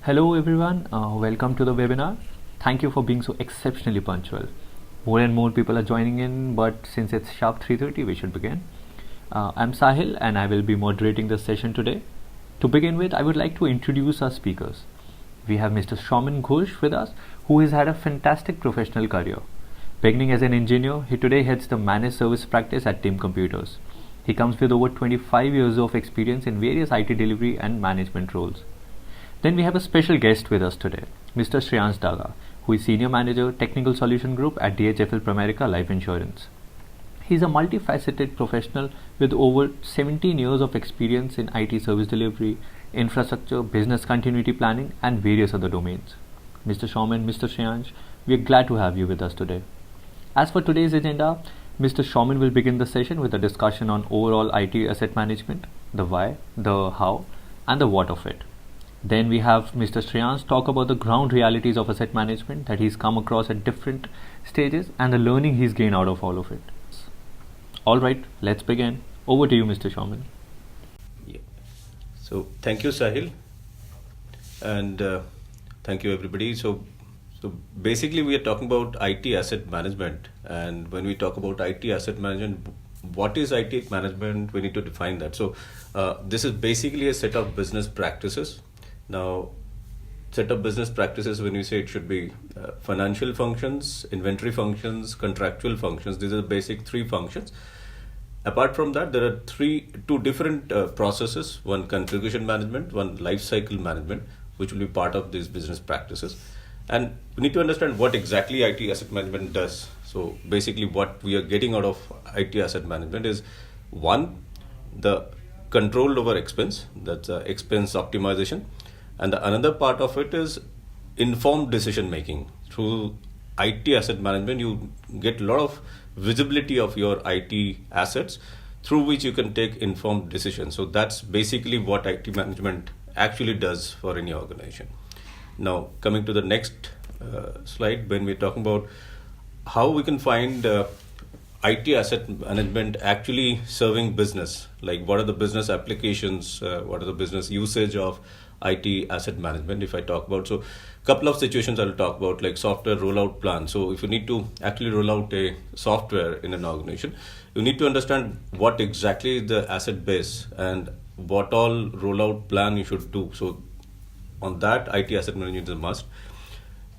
Hello everyone, welcome to the webinar. Thank you for being so exceptionally punctual. More and more people are joining in, but since it's sharp 3:30, we should begin. I'm Sahil and I will be moderating the session today. To begin with, I would like to introduce our speakers. We have Mr. Shauman Ghosh with us, who has had a fantastic professional career. Beginning as an engineer, he today heads the managed service practice at Team Computers. He comes with over 25 years of experience in various IT delivery and management roles. Then we have a special guest with us today, Mr. Shreyansh Daga, who is Senior Manager, Technical Solution Group at DHFL Pramerica Life Insurance. He is a multifaceted professional with over 17 years of experience in IT service delivery, infrastructure, business continuity planning, and various other domains. Mr. Shauman, Mr. Shreyansh, we are glad to have you with us today. As for today's agenda, Mr. Shauman will begin the session with a discussion on overall IT asset management, the why, the how, and the what of it. Then we have Mr. Shreyansh talk about the ground realities of asset management that he's come across at different stages and the learning he's gained out of all of it. Alright, let's begin. Over to you, Mr. Shauman. Yeah. So thank you, Sahil, and thank you everybody. So basically we are talking about IT asset management, and when we talk about IT asset management, what is IT management? We need to define that. So this is basically a set of business practices. Now, set of business practices, when we say it should be financial functions, inventory functions, contractual functions. These are the basic three functions. Apart from that, there are two different processes, one configuration management, one lifecycle management, which will be part of these business practices. And we need to understand what exactly IT asset management does. So basically what we are getting out of IT asset management is, one, the control over expense, that's expense optimization. And the another part of it is informed decision making. Through IT asset management, you get a lot of visibility of your IT assets through which you can take informed decisions. So that's basically what IT management actually does for any organization. Now, coming to the next slide, when we're talking about how we can find IT asset management actually serving business, like what are the business applications, what are the business usage of IT asset management, if I talk about. So a couple of situations I'll talk about, like software rollout plan. So if you need to actually roll out a software in an organization, you need to understand what exactly is the asset base and what all rollout plan you should do. So on that, IT asset management is a must.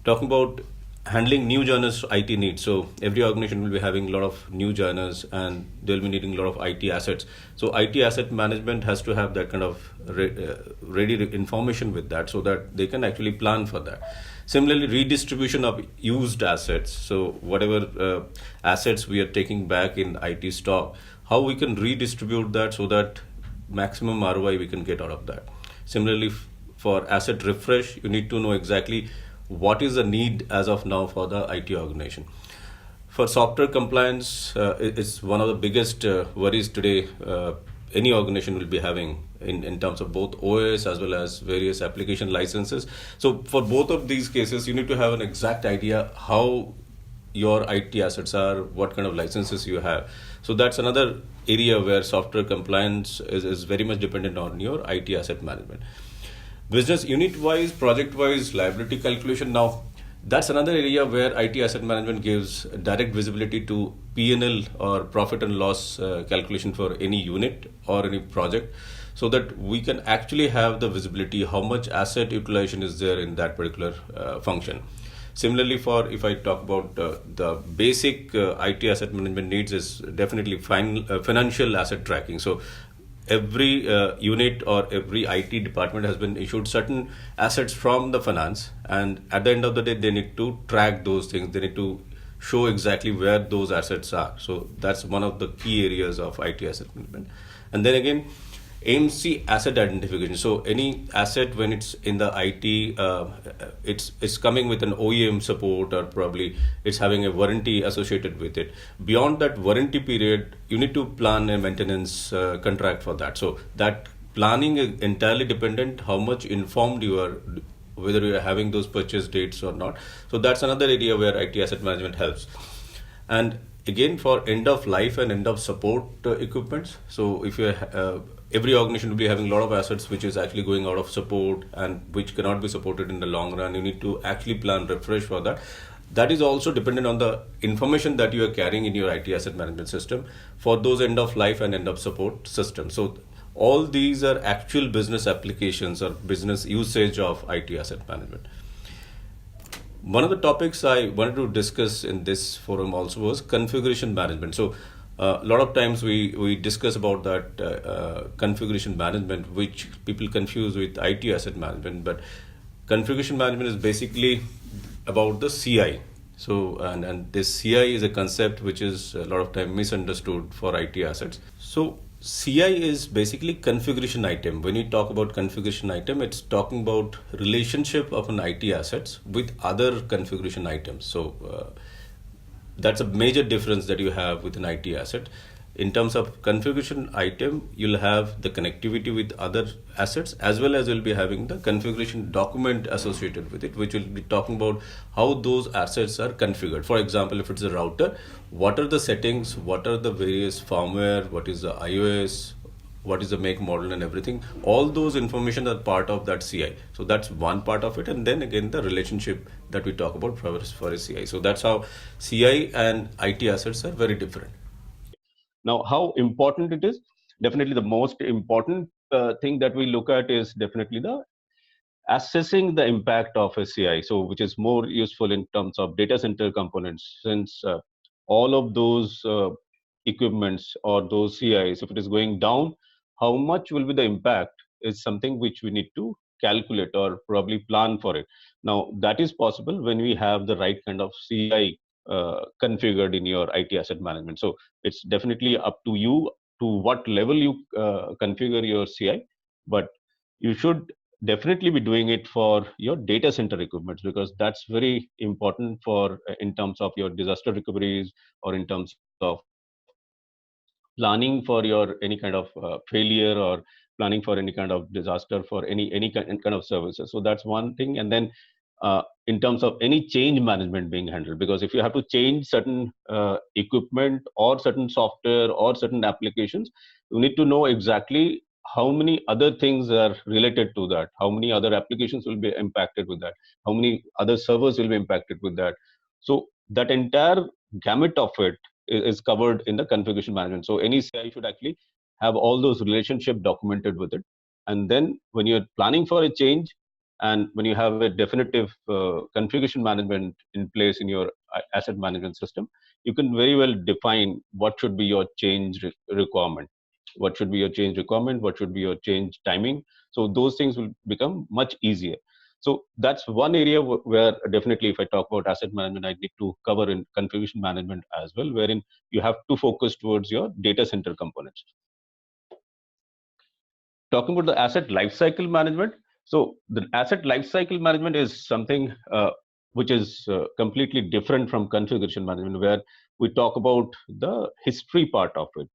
Talking about handling new joiners IT needs. So every organization will be having a lot of new joiners and they'll be needing a lot of IT assets. So IT asset management has to have that kind of ready information with that so that they can actually plan for that. Similarly, redistribution of used assets. So whatever assets we are taking back in IT stock, how we can redistribute that so that maximum ROI we can get out of that. Similarly, for asset refresh, you need to know exactly what is the need as of now for the IT organization. For software compliance, it's one of the biggest worries today any organization will be having in terms of both OS as well as various application licenses. So for both of these cases, you need to have an exact idea how your IT assets are, what kind of licenses you have. So that's another area where software compliance is very much dependent on your IT asset management. Business unit-wise, project-wise, liability calculation. Now, that's another area where IT asset management gives direct visibility to P&L or profit and loss calculation for any unit or any project, so that we can actually have the visibility how much asset utilization is there in that particular function. Similarly, if I talk about the basic IT asset management needs, is definitely financial asset tracking. So every unit or every IT department has been issued certain assets from the finance, and at the end of the day, they need to track those things. They need to show exactly where those assets are. So that's one of the key areas of IT asset management. And then again, AMC asset identification. So any asset, when it's in the IT, it's coming with an OEM support, or probably it's having a warranty associated with it. Beyond that warranty period, you need to plan a maintenance contract for that. So that planning is entirely dependent how much informed you are, whether you are having those purchase dates or not. So that's another area where IT asset management helps. And again for end of life and end of support equipments. So if you every organization will be having a lot of assets which is actually going out of support and which cannot be supported in the long run. You need to actually plan refresh for that. That is also dependent on the information that you are carrying in your IT asset management system for those end of life and end of support systems. So all these are actual business applications or business usage of IT asset management. One of the topics I wanted to discuss in this forum also was configuration management. So a lot of times we discuss about that configuration management, which people confuse with IT asset management. But configuration management is basically about the CI. So and this CI is a concept which is a lot of time misunderstood for IT assets. So CI is basically configuration item. When you talk about configuration item, it's talking about relationship of an IT assets with other configuration items. So that's a major difference that you have with an IT asset. In terms of configuration item, you'll have the connectivity with other assets as well as you'll be having the configuration document associated with it, which will be talking about how those assets are configured. For example, if it's a router, what are the settings, what are the various firmware, what is the iOS, what is the make, model and everything. All those information are part of that CI. So that's one part of it. And then again, the relationship that we talk about for a CI. So that's how CI and IT assets are very different. Now, how important it is? Definitely the most important thing that we look at is definitely the assessing the impact of a CI. So which is more useful in terms of data center components, since all of those equipments or those CIs, if it is going down, how much will be the impact is something which we need to calculate or probably plan for it. Now, that is possible when we have the right kind of CI configured in your IT asset management. So it's definitely up to you to what level you configure your CI, but you should definitely be doing it for your data center equipment, because that's very important for in terms of your disaster recoveries or in terms of planning for your any kind of failure or planning for any kind of disaster for any kind of services. So that's one thing. And then in terms of any change management being handled, because if you have to change certain equipment or certain software or certain applications, you need to know exactly how many other things are related to that, how many other applications will be impacted with that, how many other servers will be impacted with that. So that entire gamut of it is covered in the configuration management. So any CI should actually have all those relationship documented with it. And then when you're planning for a change and when you have a definitive configuration management in place in your asset management system, you can very well define what should be your change requirement, what should be your change requirement, what should be your change timing. So those things will become much easier. So that's one area where definitely if I talk about asset management, I need to cover in configuration management as well, wherein you have to focus towards your data center components. Talking about the asset lifecycle management. So the asset lifecycle management is something which is completely different from configuration management, where we talk about the history part of it,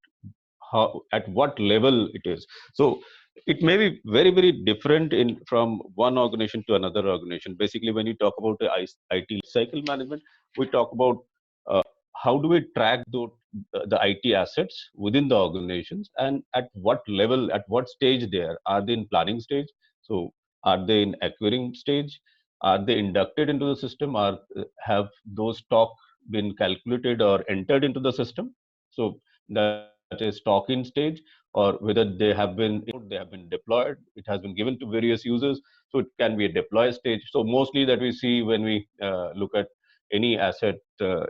how at what level it is. So it may be very very different in from one organization to another organization. Basically, when you talk about the IT cycle management, we talk about how do we track the IT assets within the organizations, and at what level, at what stage they are they in planning stage, so are they in acquiring stage, are they inducted into the system, or have those stock been calculated or entered into the system. So that is stock in stage, or whether they have been deployed, it has been given to various users, so it can be a deploy stage. So mostly that we see when we look at any asset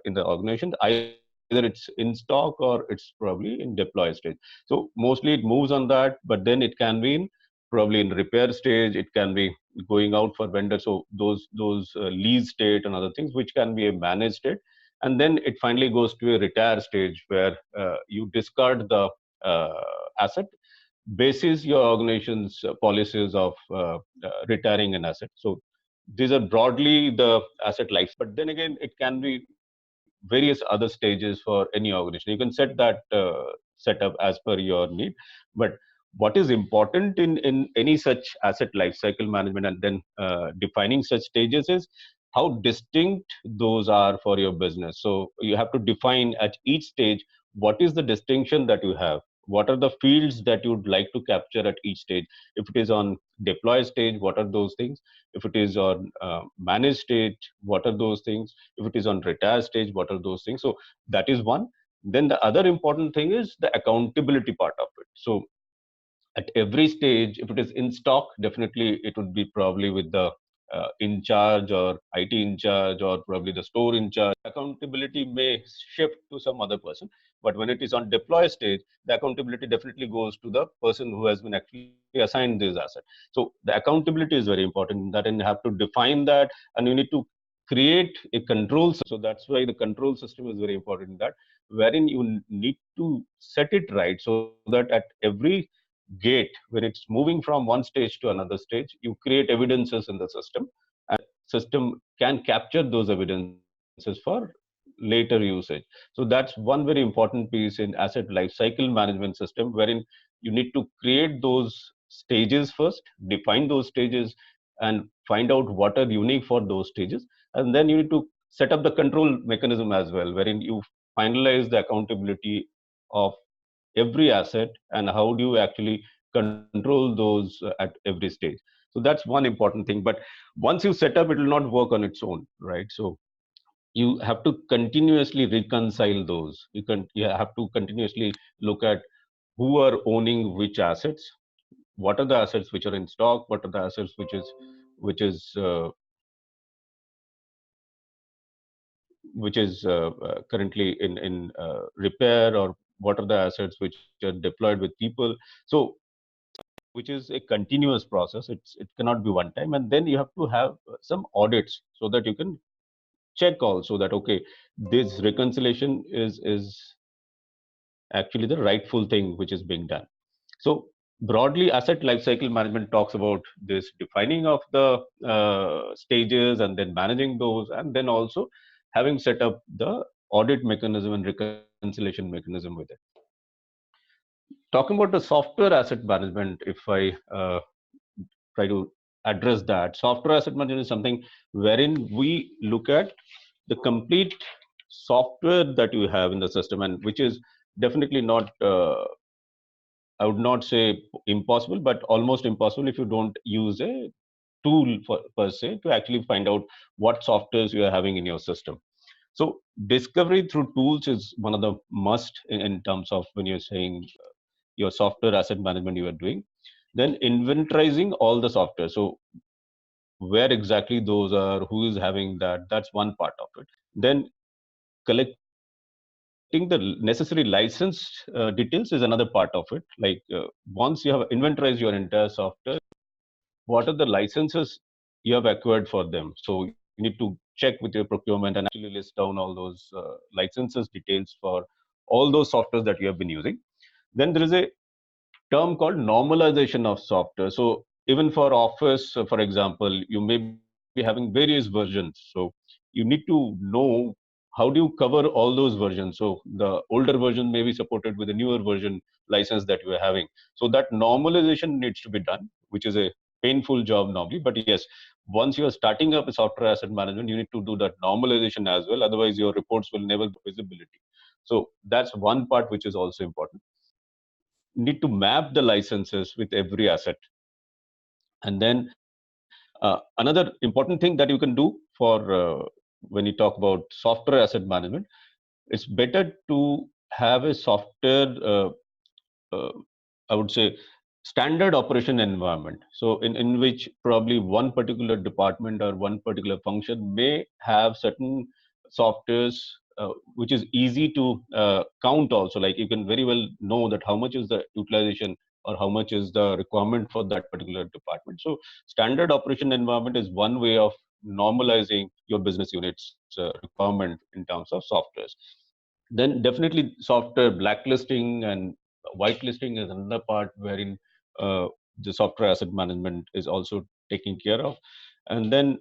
in the organization, either it's in stock or it's probably in deploy stage. So mostly it moves on that, but then it can be in probably in repair stage, it can be going out for vendor, so those lease state and other things, which can be a managed state. And then it finally goes to a retire stage, where you discard the asset basis your organization's policies of retiring an asset. So these are broadly the asset life, but then again it can be various other stages for any organization. You can set that setup as per your need, but what is important in any such asset life cycle management and then defining such stages is how distinct those are for your business. So you have to define at each stage what is the distinction that you have, what are the fields that you'd like to capture at each stage. If it is on deploy stage, what are those things? If it is on manage stage, what are those things? If it is on retire stage, what are those things? So that is one. Then the other important thing is the accountability part of it. So at every stage, if it is in stock, definitely it would be probably with the in charge or IT in charge, or probably the store in charge. Accountability may shift to some other person, but when it is on deploy stage, the accountability definitely goes to the person who has been actually assigned this asset. So the accountability is very important in that, and you have to define that, and you need to create a control. So that's why the control system is very important in that, wherein you need to set it right so that at every gate, when it's moving from one stage to another stage, you create evidences in the system, and system can capture those evidences for later usage. So that's one very important piece in asset lifecycle management system, wherein you need to create those stages first, define those stages, and find out what are unique for those stages, and then you need to set up the control mechanism as well, wherein you finalize the accountability of every asset, and how do you actually control those at every stage. So that's one important thing. But once you set up, it will not work on its own, right? So you have to continuously reconcile those. You have to continuously look at who are owning which assets, what are the assets which are in stock, what are the assets which is currently in repair, or what are the assets which are deployed with people. So which is a continuous process. It cannot be one time. And then you have to have some audits so that you can check also that, okay, this reconciliation is actually the rightful thing which is being done. So broadly, asset lifecycle management talks about this defining of the stages, and then managing those, and then also having set up the audit mechanism and reconciliation mechanism with it. Talking about the software asset management, if I try to address that, software asset management is something wherein we look at the complete software that you have in the system, and which is definitely not I would not say impossible, but almost impossible if you don't use a tool per se to actually find out what softwares you are having in your system. So discovery through tools is one of the must in terms of when you're saying your software asset management you are doing. Then inventorizing all the software. So where exactly those are, who is having that, that's one part of it. Then collecting the necessary license details is another part of it. Like once you have inventorized your entire software, what are the licenses you have acquired for them? So you need to check with your procurement and actually list down all those licenses details for all those softwares that you have been using. Then there is a term called normalization of software. So even for Office, for example, you may be having various versions. So you need to know how do you cover all those versions. So the older version may be supported with a newer version license that you are having. So that normalization needs to be done, which is a painful job normally. But yes, once you are starting up a software asset management, you need to do that normalization as well. Otherwise, your reports will never get visibility. So that's one part which is also important. Need to map the licenses with every asset. And then another important thing that you can do for when you talk about software asset management, it's better to have a software uh, I would say standard operation environment. So in which probably one particular department or one particular function may have certain softwares which is easy to count also. Like you can very well know that how much is the utilization or how much is the requirement for that particular department. So standard operation environment is one way of normalizing your business units requirement in terms of softwares. Then definitely software blacklisting and whitelisting is another part wherein the software asset management is also taken care of. And then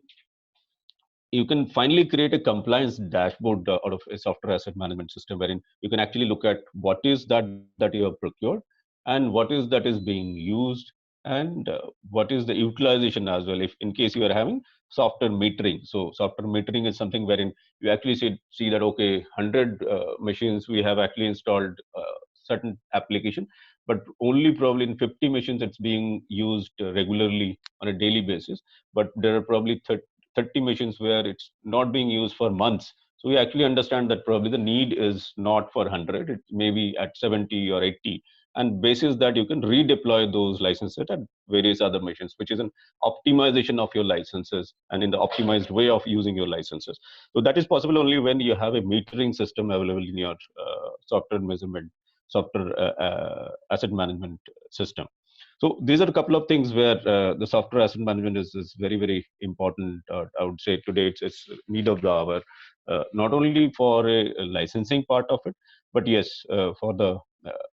you can finally create a compliance dashboard out of a software asset management system, wherein you can actually look at what is that you have procured and what is that is being used, and what is the utilization as well, if in case you are having software metering. So software metering is something wherein you actually see that, okay, 100 machines we have actually installed certain application, but only probably in 50 machines it's being used regularly on a daily basis, but there are probably 30 machines where it's not being used for months. So we actually understand that probably the need is not for 100, it may be at 70 or 80, and basis that you can redeploy those licenses at various other machines, which is an optimization of your licenses and in the optimized way of using your licenses. So that is possible only when you have a metering system available in your software measurement, software asset management system. So these are a couple of things where the software asset management is very, very important. I would say today it's need of the hour, not only for a licensing part of it, but yes, for the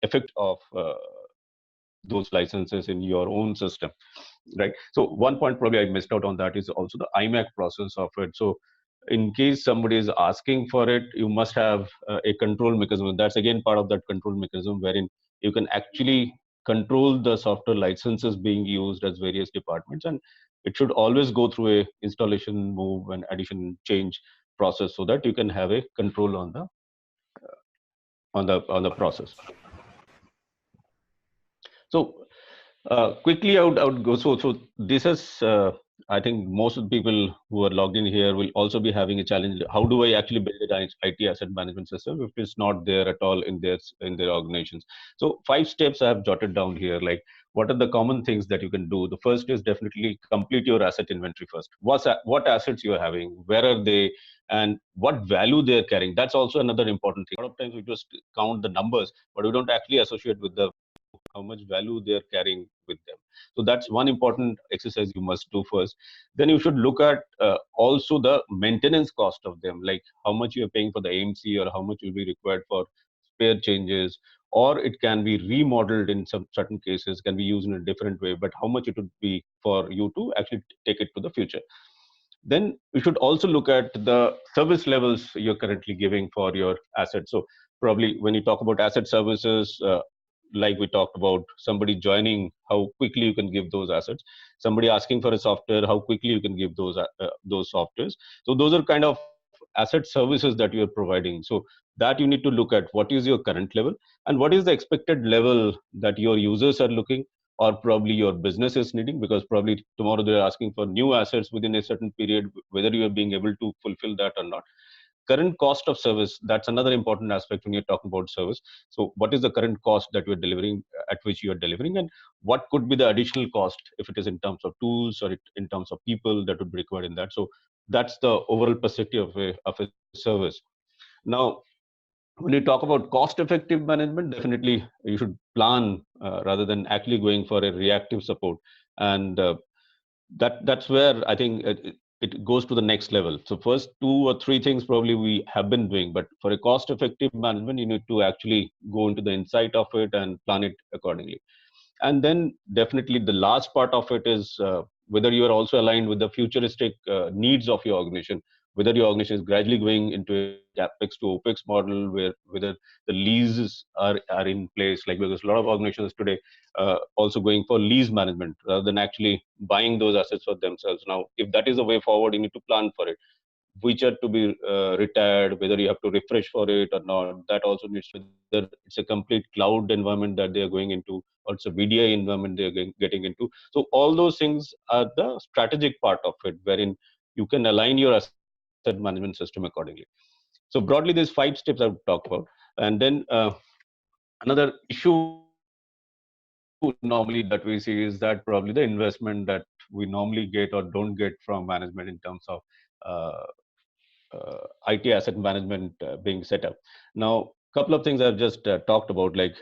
effect of those licenses in your own system, right? So one point probably I missed out on that is also the IMAC process of it. So in case somebody is asking for it, you must have a control mechanism. That's again part of that control mechanism wherein you can actually control the software licenses being used as various departments, and it should always go through a installation, move, and addition change process so that you can have a control on the process. So quickly, I would go. So this is, I think most of the people who are logged in here will also be having a challenge. How do I actually build an IT asset management system if it's not there at all in their organizations? So 5 steps I have jotted down here. Like, what are the common things that you can do? The first is definitely complete your asset inventory first. What assets you are having? Where are they? And what value they are carrying? That's also another important thing. A lot of times we just count the numbers, but we don't actually associate with the how much value they are carrying with them. So that's one important exercise you must do first. Then you should look at also the maintenance cost of them, like how much you are paying for the AMC or how much will be required for spare changes, or it can be remodeled in some certain cases, can be used in a different way, but how much it would be for you to actually take it to the future. Then you should also look at the service levels you're currently giving for your assets. So probably when you talk about asset services, like we talked about somebody joining, how quickly you can give those assets, somebody asking for a software, how quickly you can give those softwares. So those are kind of asset services that you're providing. So that you need to look at what is your current level and what is the expected level that your users are looking, or probably your business is needing, because probably tomorrow they're asking for new assets within a certain period, whether you are being able to fulfill that or not. Current cost of service, that's another important aspect when you're talking about service. So what is the current cost that you're delivering, at which you are delivering, and what could be the additional cost if it is in terms of tools or in terms of people that would be required in that. So that's the overall perspective of a service. Now, when you talk about cost effective management, definitely you should plan rather than actually going for a reactive support. And that's where I think it goes to the next level. So first 2 or 3 things probably we have been doing, but for a cost effective management, you need to actually go into the insight of it and plan it accordingly. And then definitely the last part of it is whether you are also aligned with the futuristic needs of your organization, whether your organization is gradually going into a capex to opex model, where whether the leases are in place, like because a lot of organizations today also going for lease management rather than actually buying those assets for themselves. Now if that is the way forward, you need to plan for it, which are to be retired, whether you have to refresh for it or not. That also needs, whether it's a complete cloud environment that they are going into, or it's a VDI environment they are getting into. So all those things are the strategic part of it, wherein you can align your asset management system accordingly. So broadly, there's 5 steps I would talk about. And then another issue normally that we see is that probably the investment that we normally get or don't get from management in terms of uh, IT asset management being set up. Now, couple of things I've just talked about, like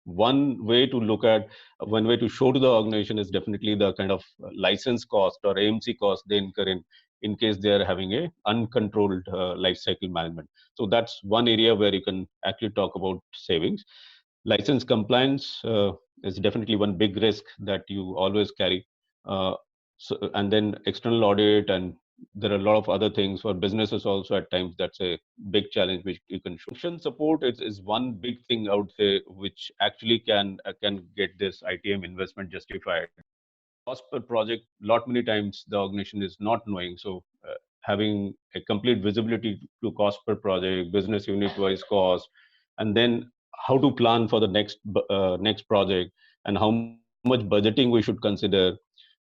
one way to look at, one way to show to the organization is definitely the kind of license cost or AMC cost they incur in case they are having a uncontrolled life cycle management. So that's one area where you can actually talk about savings. License compliance is definitely one big risk that you always carry. And then external audit and there are a lot of other things for businesses also. At times that's a big challenge which you can show. Function support is one big thing, I would say, which actually can get this ITM investment justified. Cost per project, lot many times the organization is not knowing. So having a complete visibility to cost per project, business unit wise cost, and then how to plan for the next project, and how much budgeting we should consider,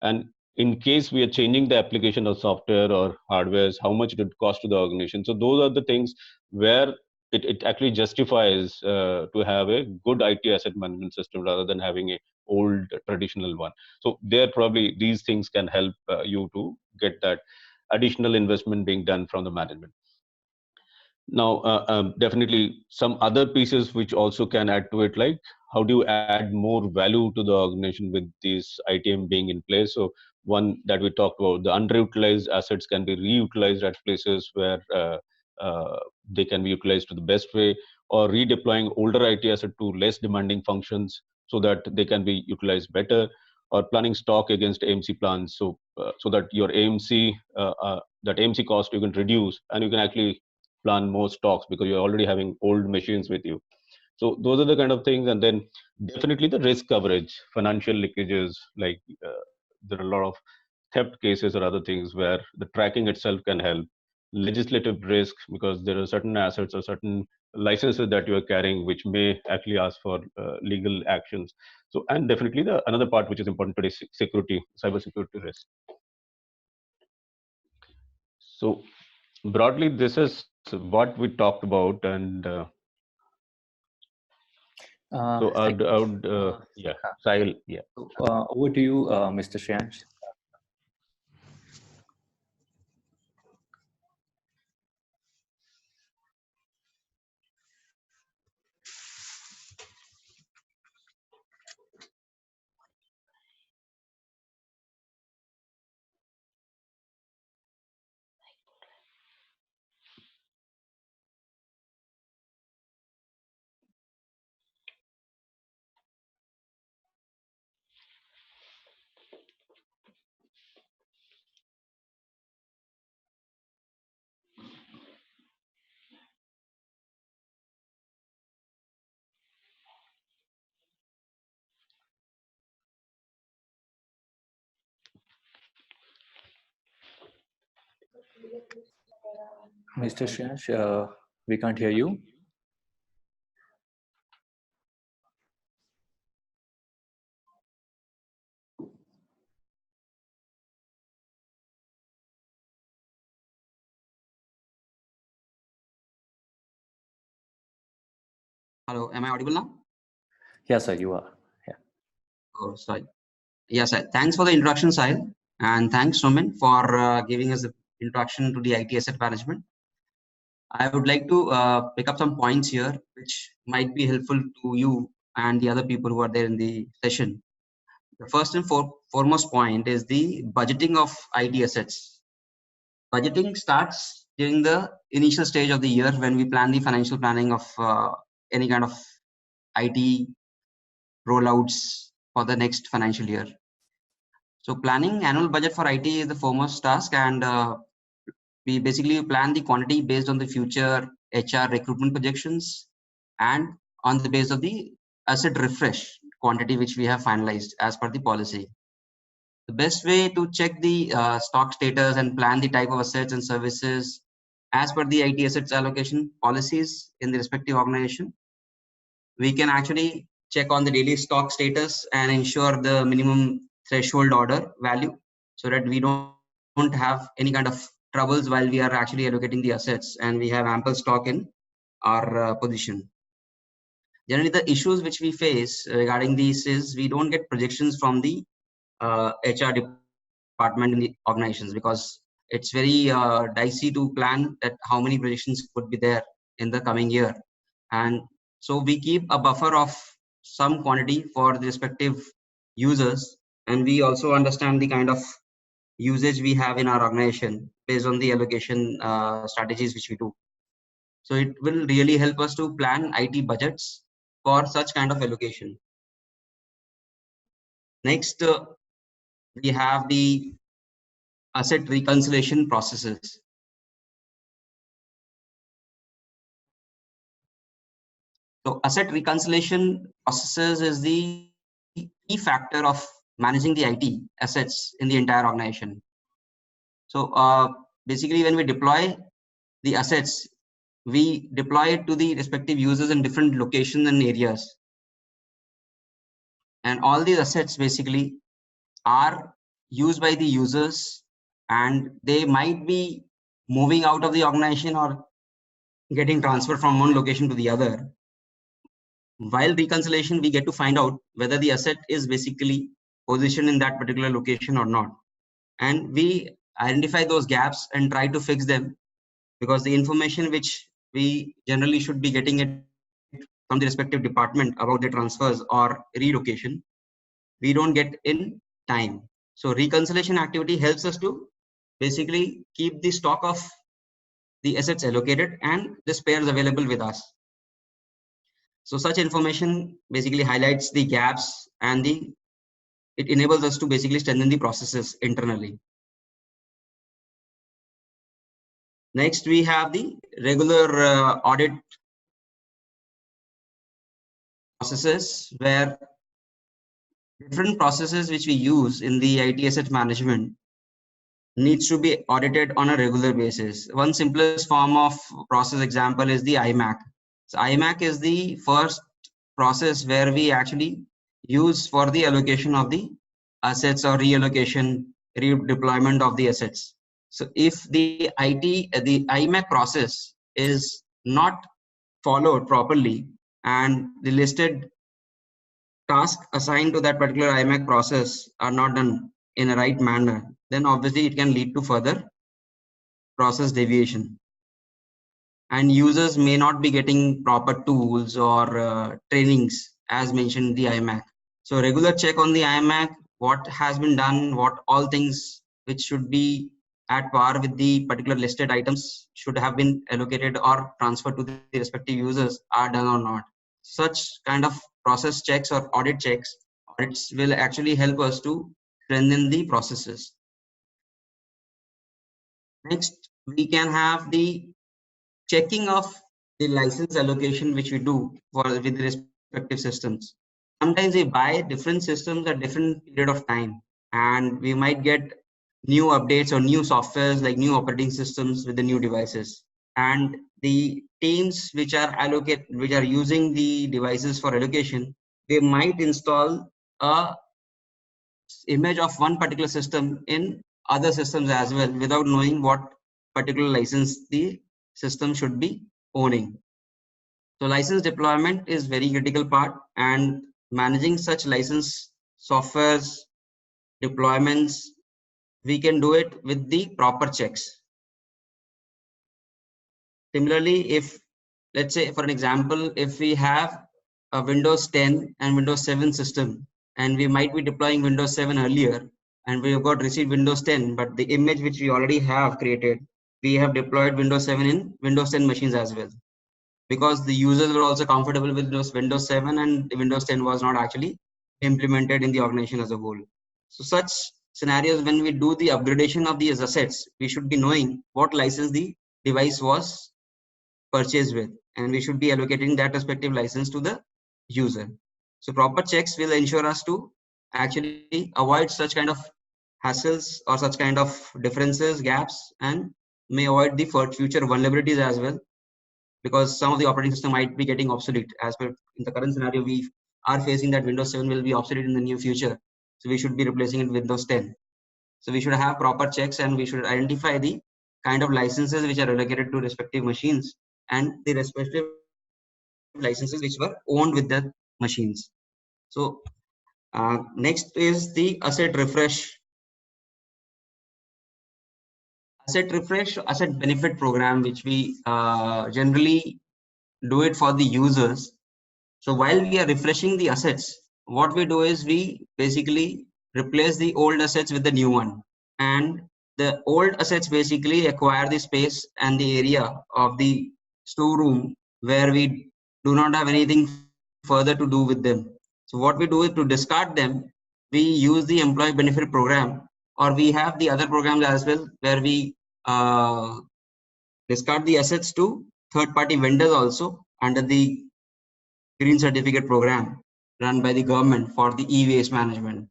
and in case we are changing the application of software or hardware, how much it would cost to the organization. So those are the things where it actually justifies to have a good IT asset management system rather than having a old traditional one. So there probably these things can help you to get that additional investment being done from the management. Now, definitely some other pieces which also can add to it, like how do you add more value to the organization with these ITM being in place? So one that we talked about, the underutilized assets can be reutilized at places where they can be utilized to the best way, or redeploying older IT asset to less demanding functions so that they can be utilized better, or planning stock against AMC plans, so that your that AMC cost you can reduce, and you can actually plan more stocks because you're already having old machines with you. So those are the kind of things. And then definitely the risk coverage, financial leakages, like there are a lot of theft cases or other things where the tracking itself can help. Legislative risk, because there are certain assets or certain licenses that you are carrying which may actually ask for legal actions. So, and definitely the another part which is important today, security, cyber security risk. So broadly, this is what we talked about. And so I would yeah, Sahil, yeah. So, over to you, Mr. Shreyansh. Mr. Shreyansh, we can't hear you. Hello, am I audible now? Yes, sir, you are. Yeah. Oh, sorry. Yes, sir. Thanks for the introduction, Sahil. And thanks, Somin, for giving us the introduction to the IT asset management. I would like to pick up some points here, which might be helpful to you and the other people who are there in the session. The first and foremost point is the budgeting of IT assets. Budgeting starts during the initial stage of the year when we plan the financial planning of any kind of IT rollouts for the next financial year. So planning annual budget for IT is the foremost task, and we basically plan the quantity based on the future HR recruitment projections and on the base of the asset refresh quantity which we have finalized as per the policy. The best way to check the stock status and plan the type of assets and services as per the IT assets allocation policies in the respective organization, we can actually check on the daily stock status and ensure the minimum threshold order value so that we don't have any kind of troubles while we are actually allocating the assets and we have ample stock in our position. Generally, the issues which we face regarding these is we don't get projections from the HR department in the organizations, because it's very dicey to plan that how many projections could be there in the coming year. And so we keep a buffer of some quantity for the respective users, and we also understand the kind of usage we have in our organization based on the allocation strategies which we do. So it will really help us to plan IT budgets for such kind of allocation. Next, we have the asset reconciliation processes. So asset reconciliation processes is the key factor of managing the IT assets in the entire organization. So basically, when we deploy the assets, we deploy it to the respective users in different locations and areas. And all these assets basically are used by the users, and they might be moving out of the organization or getting transferred from one location to the other. While reconciliation, we get to find out whether the asset is basically positioned in that particular location or not. And we identify those gaps and try to fix them, because the information which we generally should be getting it from the respective department about the transfers or relocation, we don't get in time. So reconciliation activity helps us to basically keep the stock of the assets allocated and the spares available with us. So such information basically highlights the gaps, and it enables us to basically strengthen the processes internally. Next, we have the regular audit processes, where different processes which we use in the IT asset management needs to be audited on a regular basis. One simplest form of process example is the IMAC. So IMAC is the first process where we actually use for the allocation of the assets or reallocation, redeployment of the assets. So if the IMAC process is not followed properly, and the listed tasks assigned to that particular IMAC process are not done in a right manner, then obviously it can lead to further process deviation. And users may not be getting proper tools or trainings as mentioned in the IMAC. So regular check on the IMAC, what has been done, what all things which should be at par with the particular listed items should have been allocated or transferred to the respective users are done or not. Such kind of process checks or audits will actually help us to strengthen the processes. Next, we can have the checking of the license allocation which we do with the respective systems. Sometimes we buy different systems at different period of time, and we might get new updates or new softwares like new operating systems with the new devices. And the teams which are using the devices for allocation, they might install a image of one particular system in other systems as well, without knowing what particular license the system should be owning. So license deployment is very critical part, and managing such license softwares deployments, we can do it with the proper checks. Similarly, if let's say for an example, if we have a Windows 10 and Windows 7 system, and we might be deploying Windows 7 earlier, and we have got received Windows 10, but the image which we already have created, we have deployed Windows 7 in Windows 10 machines as well, because the users were also comfortable with Windows 7 and Windows 10 was not actually implemented in the organization as a whole. So such scenarios, when we do the upgradation of these assets, we should be knowing what license the device was purchased with, and we should be allocating that respective license to the user. So proper checks will ensure us to actually avoid such kind of hassles or such kind of differences, gaps, and may avoid the future vulnerabilities as well, because some of the operating system might be getting obsolete. As per in the current scenario, we are facing that Windows 7 will be obsolete in the near future, so we should be replacing it with Windows 10. So we should have proper checks, and we should identify the kind of licenses which are allocated to respective machines and the respective licenses which were owned with the machines. So next is the asset refresh. Asset benefit program, which we generally do it for the users. So while we are refreshing the assets, what we do is we basically replace the old assets with the new one, and the old assets basically acquire the space and the area of the storeroom where we do not have anything further to do with them. So what we do is, to discard them, we use the employee benefit program or we have the other programs as well, where we discard the assets to third-party vendors also under the green certificate program run by the government for the e-waste management.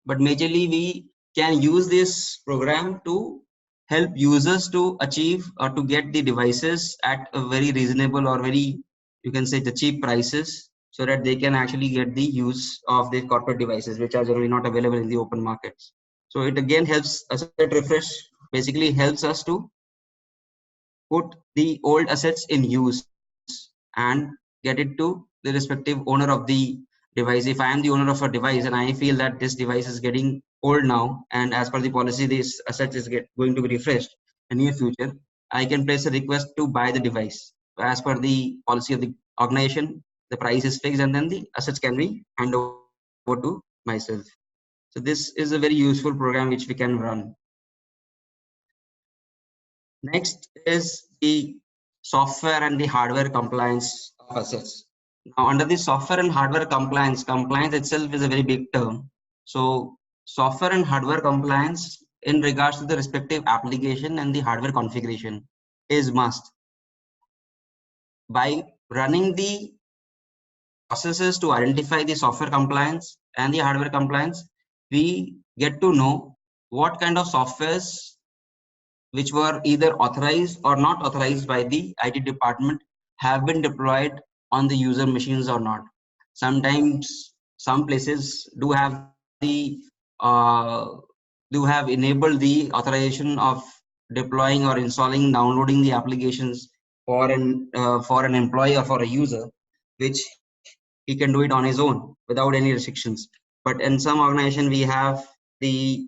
But majorly we can use this program to help users to achieve or to get the devices at a very reasonable or very, you can say, the cheap prices, so that they can actually get the use of the corporate devices which are generally not available in the open markets. So it again helps asset refresh, basically helps us to put the old assets in use and get it to the respective owner of the device. If I am the owner of a device and I feel that this device is getting old now, and as per the policy this asset is going to be refreshed in near future, I can place a request to buy the device. As per the policy of the organization, the price is fixed and then the assets can be handed over to myself. So this is a very useful program which we can run. Next is the software and the hardware compliance of assets. Now, under the software and hardware compliance, compliance itself is a very big term. So, software and hardware compliance in regards to the respective application and the hardware configuration is must. By running the processes to identify the software compliance and the hardware compliance, we get to know what kind of softwares which were either authorized or not authorized by the IT department have been deployed on the user machines or not. Sometimes some places do have the do have enabled the authorization of deploying or installing, downloading the applications for an employee or for a user, which he can do it on his own without any restrictions. But in some organization we have the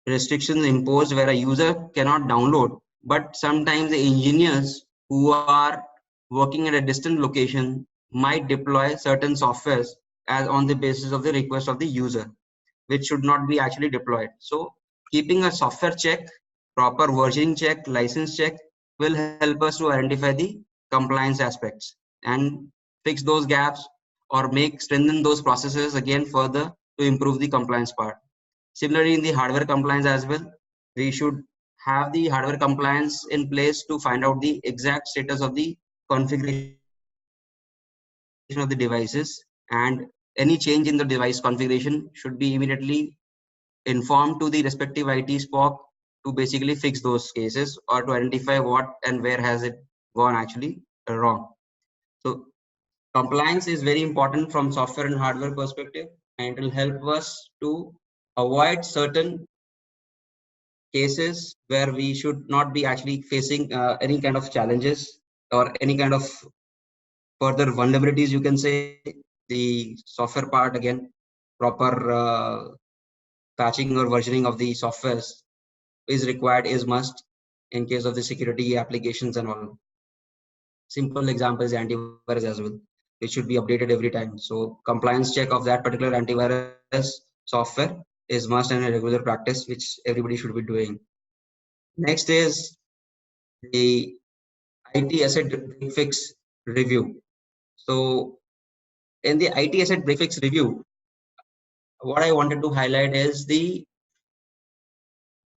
restrictions imposed where a user cannot download, but sometimes the engineers who are working at a distant location might deploy certain softwares as on the basis of the request of the user, which should not be actually deployed. So keeping a software check, proper versioning check, license check will help us to identify the compliance aspects and fix those gaps or strengthen those processes again further to improve the compliance part. Similarly, in the hardware compliance as well, we should have the hardware compliance in place to find out the exact status of the configuration of the devices, and any change in the device configuration should be immediately informed to the respective IT SPOC to basically fix those cases or to identify what and where has it gone actually wrong. So compliance is very important from software and hardware perspective, and it will help us to avoid certain cases where we should not be actually facing any kind of challenges or any kind of further vulnerabilities, you can say. The software part, again, proper patching or versioning of the softwares is required, is must in case of the security applications and all. Simple example is antivirus as well, which should be updated every time. So compliance check of that particular antivirus software is must and a regular practice which everybody should be doing. Next is the IT asset break fix review. So in the IT asset break fix review, what I wanted to highlight is the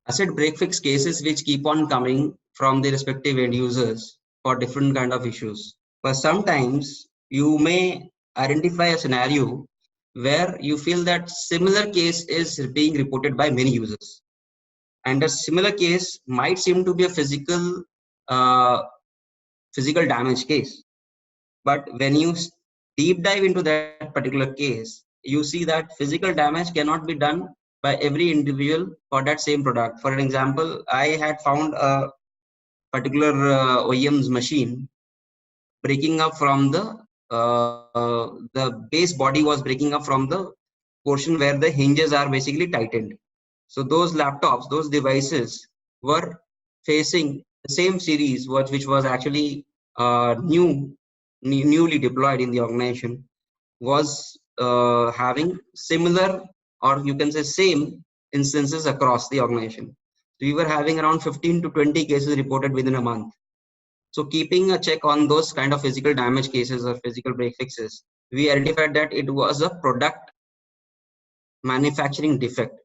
asset break fix cases which keep on coming from the respective end users for different kind of issues. But sometimes you may identify a scenario where you feel that similar case is being reported by many users, and a similar case might seem to be a physical damage case. But when you deep dive into that particular case, you see that physical damage cannot be done by every individual for that same product. For an example, I had found a particular OEM's machine breaking up from the base body was breaking up from the portion where the hinges are basically tightened. So those laptops, those devices were facing the same series which was actually newly deployed in the organization, was having similar, or you can say same instances across the organization. So we were having around 15 to 20 cases reported within a month. So keeping a check on those kind of physical damage cases or physical break fixes, we identified that it was a product manufacturing defect.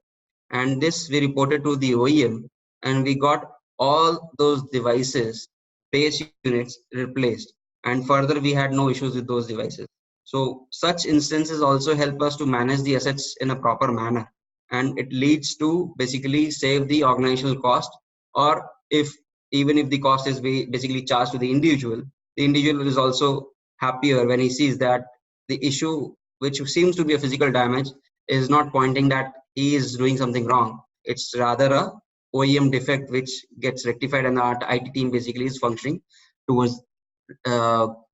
and this we reported to the OEM, and we got all those devices, base units replaced, and further we had no issues with those devices. So such instances also help us to manage the assets in a proper manner, and it leads to basically save the organizational cost, or if even if the cost is basically charged to the individual is also happier when he sees that the issue which seems to be a physical damage is not pointing that he is doing something wrong. It's rather a OEM defect which gets rectified, and our IT team basically is functioning towards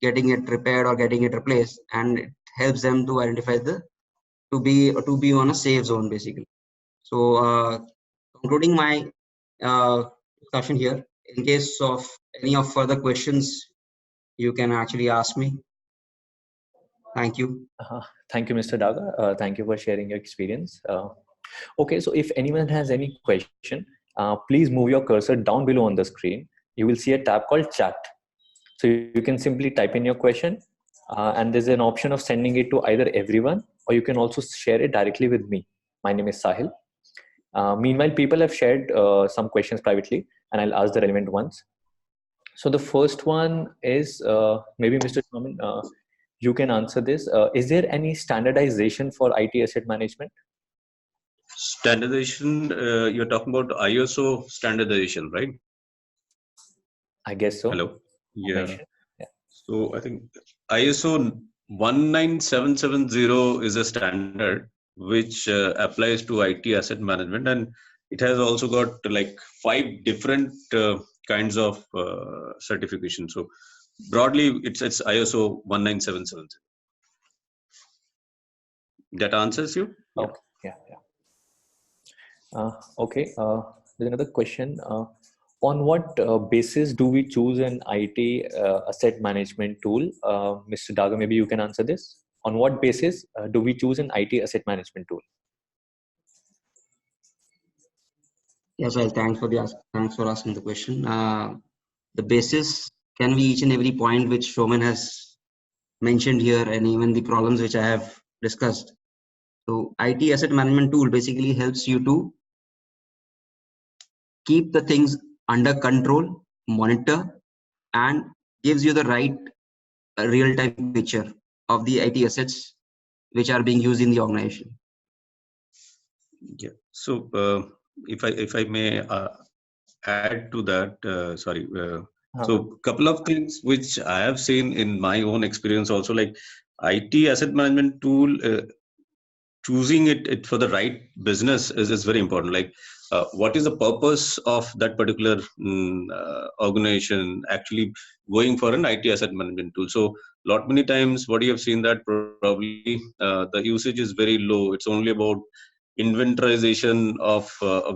getting it repaired or getting it replaced, and it helps them to identify the to be on a safe zone basically. So concluding my discussion here, in case of any of further questions, you can actually ask me. Thank you. Thank you, Mr. Daga. Thank you for sharing your experience. Okay, so if anyone has any question, please move your cursor down below on the screen. You will see a tab called chat. So you can simply type in your question, and there's an option of sending it to either everyone, or you can also share it directly with me. My name is Sahil. Meanwhile, people have shared some questions privately, and I'll ask the relevant ones. So the first one is maybe Mr. Chairman, you can answer this. Is there any standardization for IT asset management? Standardization, you're talking about ISO standardization, right? I guess so. Hello. Yeah. Yeah. So I think ISO 19770 is a standard which applies to IT asset management, and it has also got like 5 different kinds of certification. So broadly, it's ISO 19770. That answers you? Okay. Yeah. Okay. There's another question. On what basis do we choose an IT asset management tool? Mr. Daga, maybe you can answer this. On what basis do we choose an IT asset management tool? Yes, well, thanks for asking the question. The basis can be each and every point which Showman has mentioned here, and even the problems which I have discussed. So IT asset management tool basically helps you to keep the things under control, monitor, and gives you the right real-time picture of the IT assets which are being used in the organization. Yeah. So if I may add to that, sorry. So couple of things which I have seen in my own experience also, like IT asset management tool, choosing it for the right business is very important. Like what is the purpose of that particular organization actually going for an IT asset management tool? So lot many times what you have seen that probably the usage is very low. It's only about inventorization of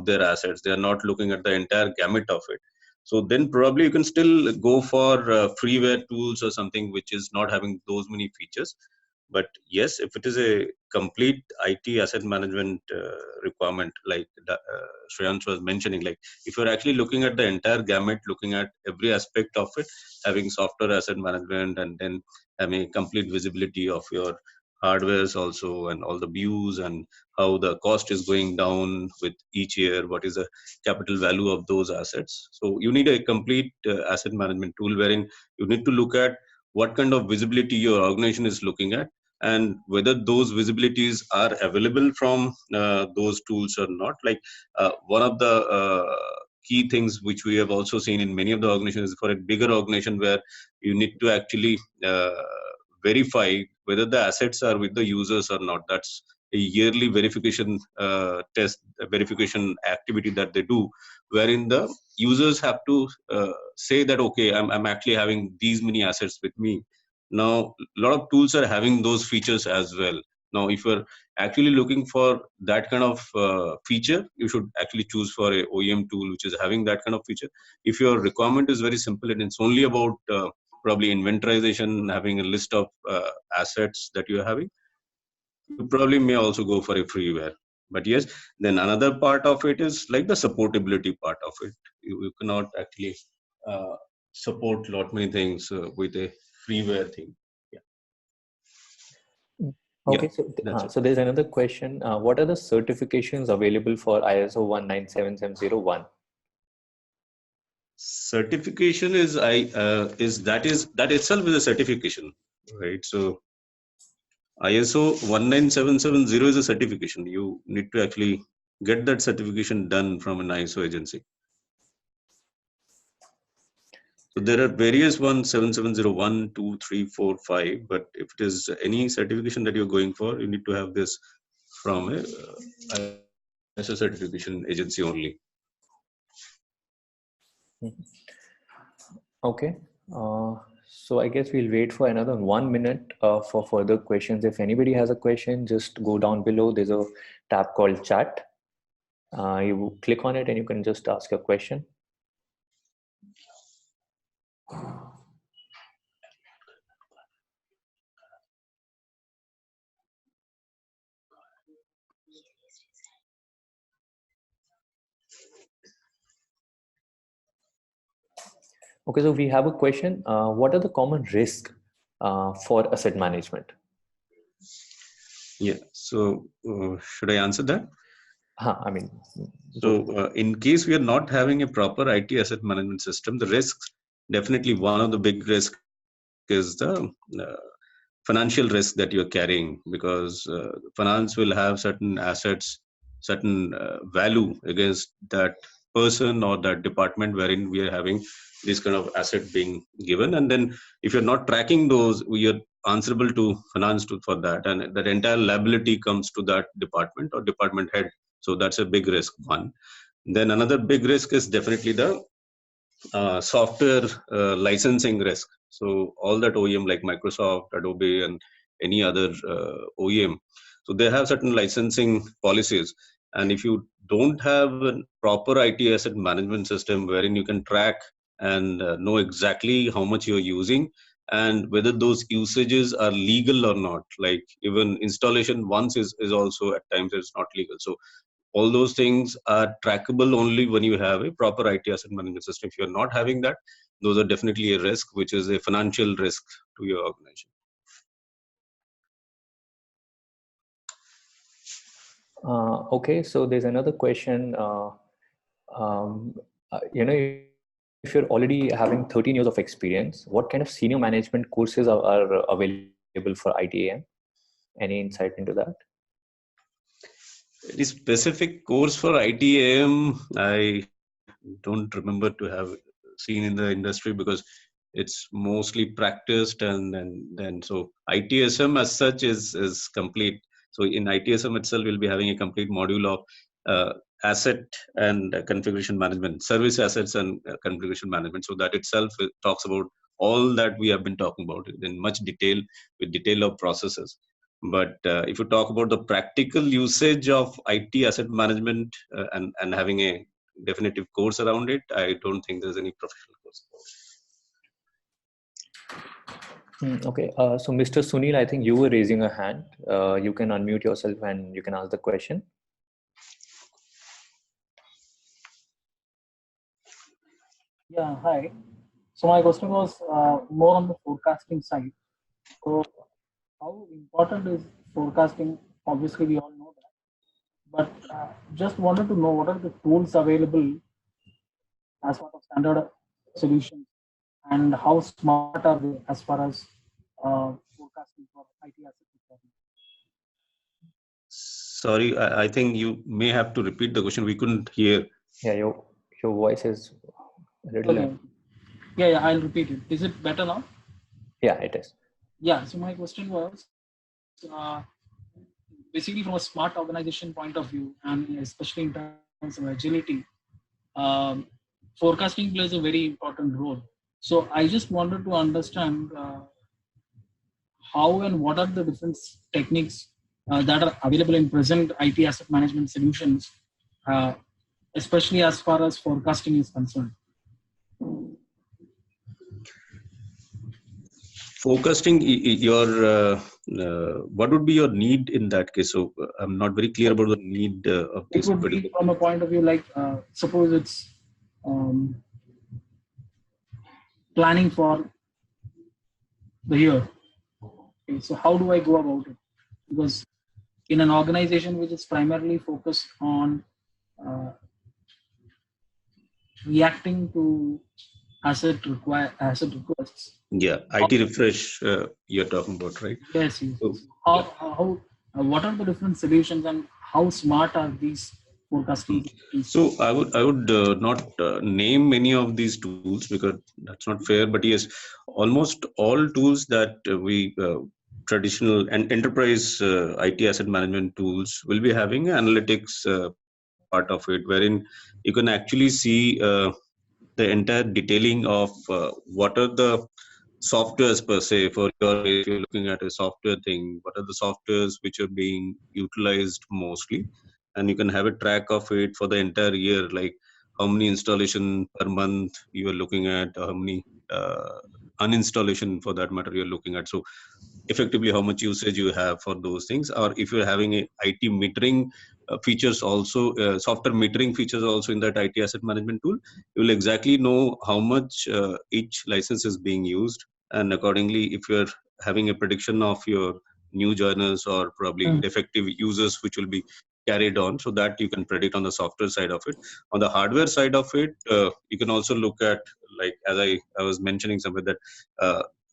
their assets. They are not looking at the entire gamut of it. So then probably you can still go for freeware tools or something which is not having those many features. But yes, if it is a complete IT asset management requirement, like Shreyansh was mentioning, like if you're actually looking at the entire gamut, looking at every aspect of it, having software asset management, and then having a complete visibility of your hardwares also, and all the views, and how the cost is going down with each year, what is the capital value of those assets. So you need a complete asset management tool wherein you need to look at what kind of visibility your organization is looking at, and whether those visibilities are available from those tools or not. Like one of the key things which we have also seen in many of the organizations, for a bigger organization where you need to actually verify whether the assets are with the users or not. That's a yearly verification verification activity that they do, wherein the users have to say that, okay, I'm actually having these many assets with me. Now, a lot of tools are having those features as well. Now, if you're actually looking for that kind of feature, you should actually choose for a OEM tool which is having that kind of feature. If your requirement is very simple and it's only about probably inventorization, having a list of assets that you're having, you probably may also go for a freeware. But yes, then another part of it is like the supportability part of it. You cannot actually support lot many things with a freeware thing. Yeah. Okay, Yeah, that's it. so there's another question. What are the certifications available for ISO 1977001? Certification is that itself is a certification, right? So ISO 19770 is a certification. You need to actually get that certification done from an ISO agency. So there are various ones, 7701, 2, 3, 4, 5. But if it is any certification that you're going for, you need to have this from a ISO certification agency only. Okay, so I guess we'll wait for another 1 minute for further questions. If anybody has a question, just go down below. There's a tab called chat. You click on it and you can just ask your question. Okay, so we have a question. What are the common risks for asset management? Yeah. So should I answer that? I mean, So in case we are not having a proper IT asset management system, the risks, definitely one of the big risks is the financial risk that you're carrying, because finance will have certain assets, certain value against that person or that department wherein we are having this kind of asset being given. And then if you're not tracking those, we are answerable to finance for that, and that entire liability comes to that department or department head. So that's a big risk, one. Then another big risk is definitely the software licensing risk. So all that OEM like Microsoft, Adobe, and any other OEM, so they have certain licensing policies. And if you don't have a proper IT asset management system wherein you can track and know exactly how much you're using and whether those usages are legal or not, like even installation once is also at times it's not legal. So all those things are trackable only when you have a proper IT asset management system. If you're not having that, those are definitely a risk, which is a financial risk to your organization. Okay, so there's another question. If you're already having 13 years of experience, what kind of senior management courses are available for ITAM? Any insight into that? Any specific course for ITAM, I don't remember to have seen in the industry, because it's mostly practiced, and then so ITSM as such is complete. So in ITSM itself, we'll be having a complete module of asset and configuration management, service assets and configuration management. So that itself talks about all that we have been talking about in much detail, with detail of processes. But if you talk about the practical usage of IT asset management and having a definitive course around it, I don't think there's any professional course. Okay, so Mr. Sunil, I think you were raising a hand. You can unmute yourself and you can ask the question. Yeah, hi. So my question was more on the forecasting side. So how important is forecasting? Obviously, we all know that. But just wanted to know what are the tools available as part of standard solutions, and how smart are they as far as forecasting for IT asset requirement? Sorry, I think you may have to repeat the question. We couldn't hear. Yeah, your voice is a little. Okay. Yeah, I'll repeat it. Is it better now? Yeah, it is. Yeah. So my question was, basically from a smart organization point of view, and especially in terms of agility, forecasting plays a very important role. So I just wanted to understand how and what are the different techniques that are available in present IT asset management solutions, especially as far as forecasting is concerned. Forecasting, what would be your need in that case? So I'm not very clear about the need of this. It would be from a point of view like, suppose it's planning for the year. Okay, so how do I go about it? Because in an organization which is primarily focused on reacting to asset requests. Yeah, IT refresh you're talking about, right? Yes, yes. So, yeah. What are the different solutions and how smart are these Hmm. forecasting tools? So I would not name many of these tools because that's not fair. But yes, almost all tools that we traditional and enterprise IT asset management tools will be having analytics part of it, wherein you can actually see the entire detailing of what are the softwares per se for your, if you're looking at a software thing, what are the softwares which are being utilized mostly, and you can have a track of it for the entire year, like how many installation per month you are looking at, how many uninstallation for that matter you're looking at. So effectively how much usage you have for those things, or if you're having a IT metering features also, software metering features also in that IT asset management tool, you will exactly know how much each license is being used, and accordingly if you're having a prediction of your new journals or probably Mm. defective users which will be carried on, so that you can predict on the software side of it. On the hardware side of it, you can also look at, like as I was mentioning somewhere, that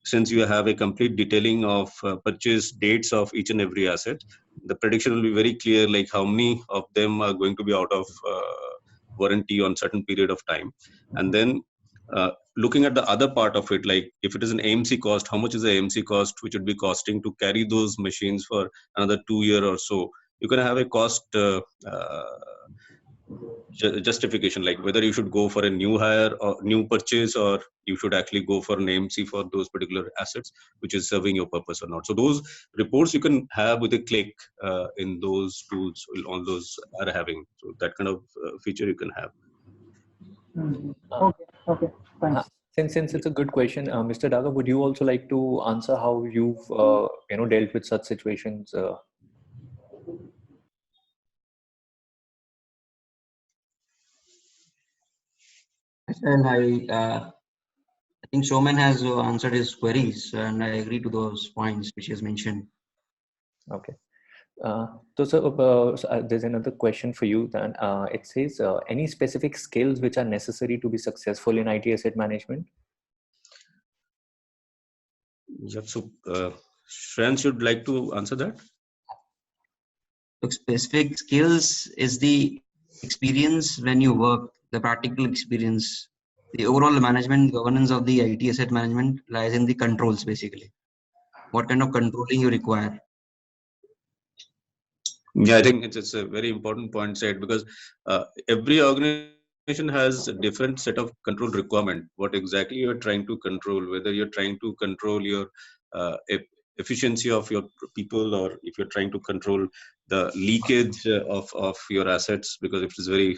since you have a complete detailing of purchase dates of each and every asset, the prediction will be very clear, like how many of them are going to be out of warranty on certain period of time. And then looking at the other part of it, like if it is an AMC cost, how much is the AMC cost which would be costing to carry those machines for another 2 year or so. You can have a cost justification, like whether you should go for a new hire or new purchase, or you should actually go for an AMC for those particular assets which is serving your purpose or not. So those reports you can have with a click in those tools, all those are having. So that kind of feature you can have. Mhm. Uh, Okay, thanks. since it's a good question, Mr. Daga, would you also like to answer how you've dealt with such situations? Well, I think Showman has answered his queries, and I agree to those points which he has mentioned. Okay. There's another question for you. Then it says, any specific skills which are necessary to be successful in IT asset management? Yeah, so Shreyan should like to answer that. Look, specific skills is the experience when you work, the practical experience. The overall management governance of the IT asset management lies in the controls, basically. What kind of controlling you require? Yeah, I think it's a very important point said, because every organization has a different set of control requirement. What exactly you're trying to control, whether you're trying to control your efficiency of your people, or if you're trying to control the leakage of your assets, because if it's very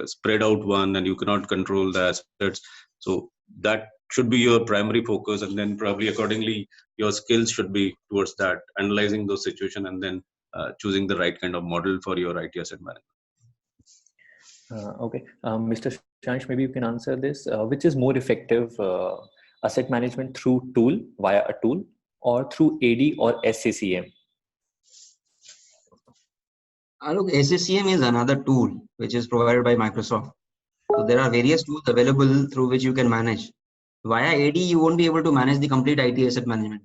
spread out one and you cannot control the assets. So that should be your primary focus, and then probably accordingly your skills should be towards that, analyzing those situations, and then choosing the right kind of model for your IT asset management. Okay, Mr. Shansh, maybe you can answer this. Which is more effective, asset management through tool, via a tool, or through AD or SCCM? Look, SCCM is another tool which is provided by Microsoft. So there are various tools available through which you can manage. Via AD, you won't be able to manage the complete IT asset management.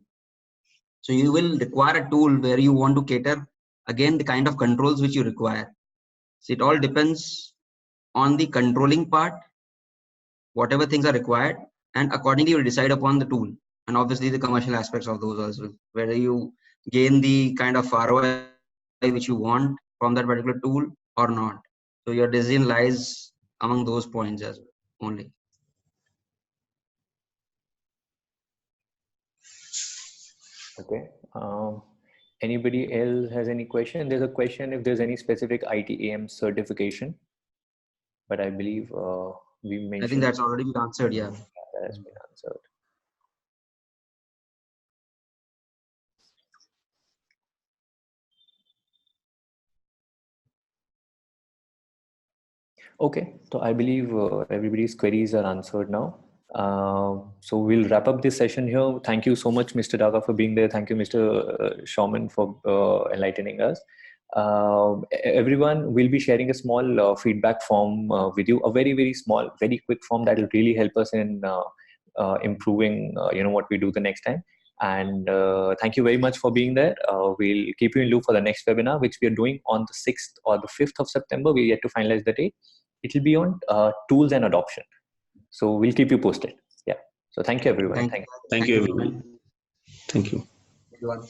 So you will require a tool where you want to cater, again, the kind of controls which you require. So it all depends on the controlling part, whatever things are required, and accordingly you decide upon the tool. And obviously the commercial aspects of those as well, whether you gain the kind of ROI which you want from that particular tool or not. So your decision lies among those points as well only. Okay. Anybody else has any question? There's a question if there's any specific ITAM certification, but I believe we mentioned. I think that's already been answered. Yeah. That has been answered. Okay, so I believe everybody's queries are answered now. So we'll wrap up this session here. Thank you so much, Mr. Daga, for being there. Thank you, Mr. Shawman, for enlightening us. Everyone will be sharing a small feedback form with you, a very, very small, very quick form that will really help us in improving what we do the next time. And thank you very much for being there. We'll keep you in loop for the next webinar, which we are doing on the 6th or the 5th of September. We yet to finalize the date. It will be on tools and adoption. So we'll keep you posted. Yeah. So thank you, everyone. Thank you, everyone. Thank you. Everyone.